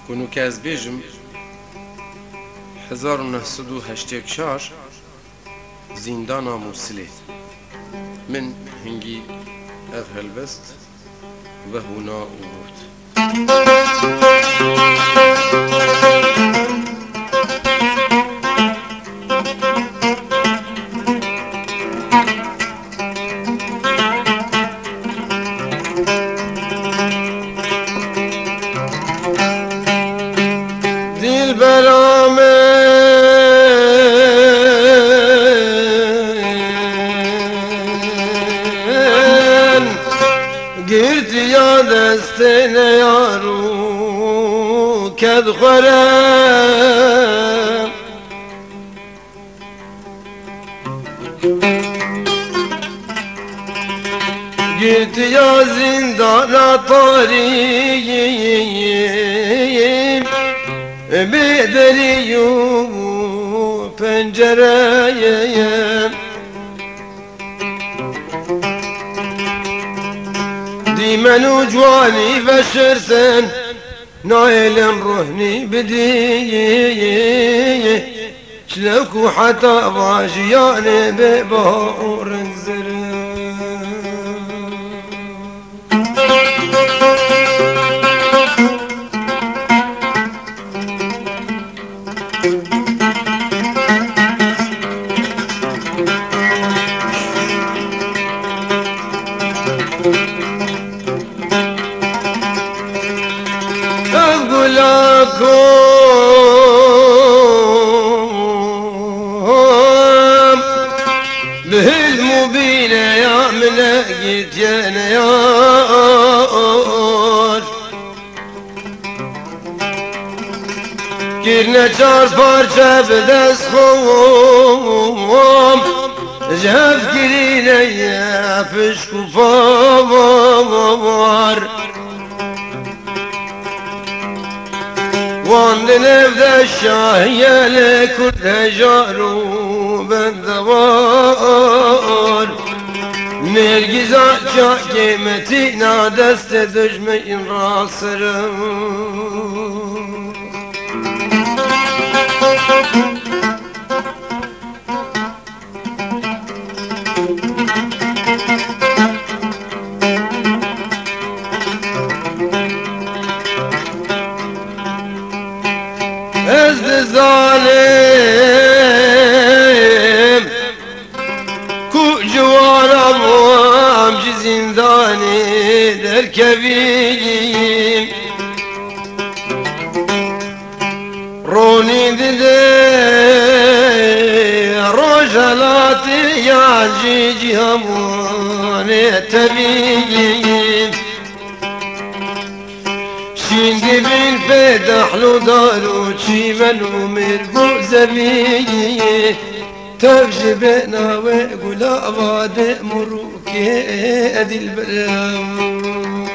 کنو که از بیجم 1984 زندان موسیله من هنگی اف هلبست و هونا بود. دل برامه گرد یاد است نیارو کد خورم گرد یا زندان تاریم بدری و پنجره دیمن جوانی و شرسن نایلم روحنی بدی شلکو حتی واجیان به بارنگ زره لكم بالمبين يا ملقيت يا نيار كيرنا شار بارشا بدس خوم جهاز كرينا يا فشكو فار وان نبدا الشاهية لكل جارو بندوار نرجزا شاكي متينا دست دجمين راسرم از ظالم کو جوانم و همچی زندانی در کبیم رونی دیده روشلاتی یعنی جی همونه تبیم شیندی بین بدحلو دارو چی منو مرگو زبیه تفجي بينا وقول أباد مروكي أدي البلام